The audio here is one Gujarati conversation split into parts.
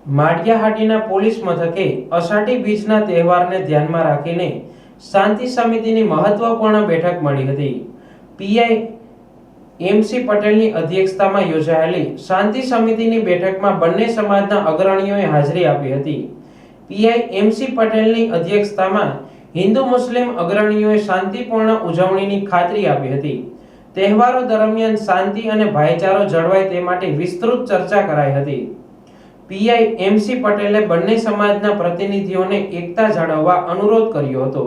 માળિયાહાટીના પોલીસ મથકે અષાઢી બીજના તહેવારને ધ્યાનમાં રાખીને શાંતિ સમિતિની મહત્વપૂર્ણ બેઠક મળી હતી। પીઆઈ એમસી પટેલની અધ્યક્ષતામાં યોજાયેલી શાંતિ સમિતિની બેઠકમાં બંને સમાજના અગ્રણીઓએ હાજરી આપી હતી। પીઆઈ એમસી પટેલની અધ્યક્ષતામાં હિન્દુ મુસ્લિમ અગ્રણીઓએ શાંતિપૂર્ણ ઉજવણીની ખાતરી આપી હતી। તહેવારો દરમિયાન શાંતિ અને ભાઈચારો જળવાય તે માટે વિસ્તૃત ચર્ચા કરાઈ હતી। પીઆઈ એમસી પટેલે બંને સમાજના પ્રતિનિધિઓને એકતા જાળવવા અનુરોધ કર્યો હતો।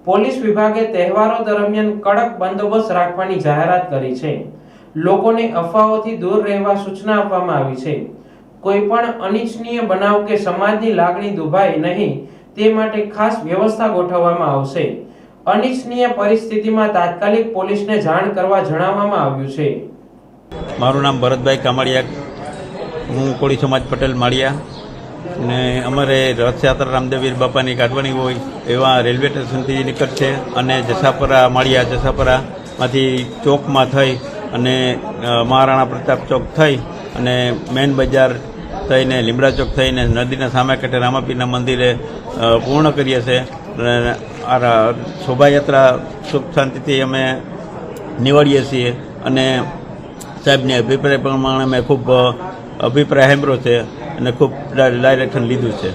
પોલીસ વિભાગે તહેવારો દરમિયાન કડક બંદોબસ્ત રાખવાની જાહેરાત કરી છે। લોકોને અફવાઓથી દૂર રહેવા સૂચના આપવામાં આવી છે। કોઈ પણ અનિચ્છનીય બનાવ કે સમાજની લાગણી દુભાય નહીં તે માટે ખાસ વ્યવસ્થા ગોઠવવામાં આવશે। અનિચ્છનીય પરિસ્થિતિમાં તાત્કાલિક પોલીસને જાણ કરવા જણાવવામાં આવ્યું છે। મારું નામ ભરતભાઈ કામડિયા, હું કોળી સમાજ પટેલ માળિયા ને અમારે રથયાત્રા રામદેવીર બાપાની કાઢવાની હોય એવા રેલવે સ્ટેશનથી નીકળશે અને જસાપરા માળિયા જસાપરામાંથી ચોકમાં થઈ અને મહારાણા પ્રતાપ ચોક થઈ અને મેન બજાર થઈને લીમડા ચોક થઈને નદીના સામે કાંઠે રામાપીરના મંદિરે પૂર્ણ કરીએ છીએ। આ શોભાયાત્રા સુખ શાંતિથી અમે નિવાડીએ છીએ અને સાહેબને અભિપ્રાય પ્રમાણે અમે ખૂબ અભિપ્રાય સાંભળ્યો છે અને ખૂબ ડાયરેક્શન લીધું છે।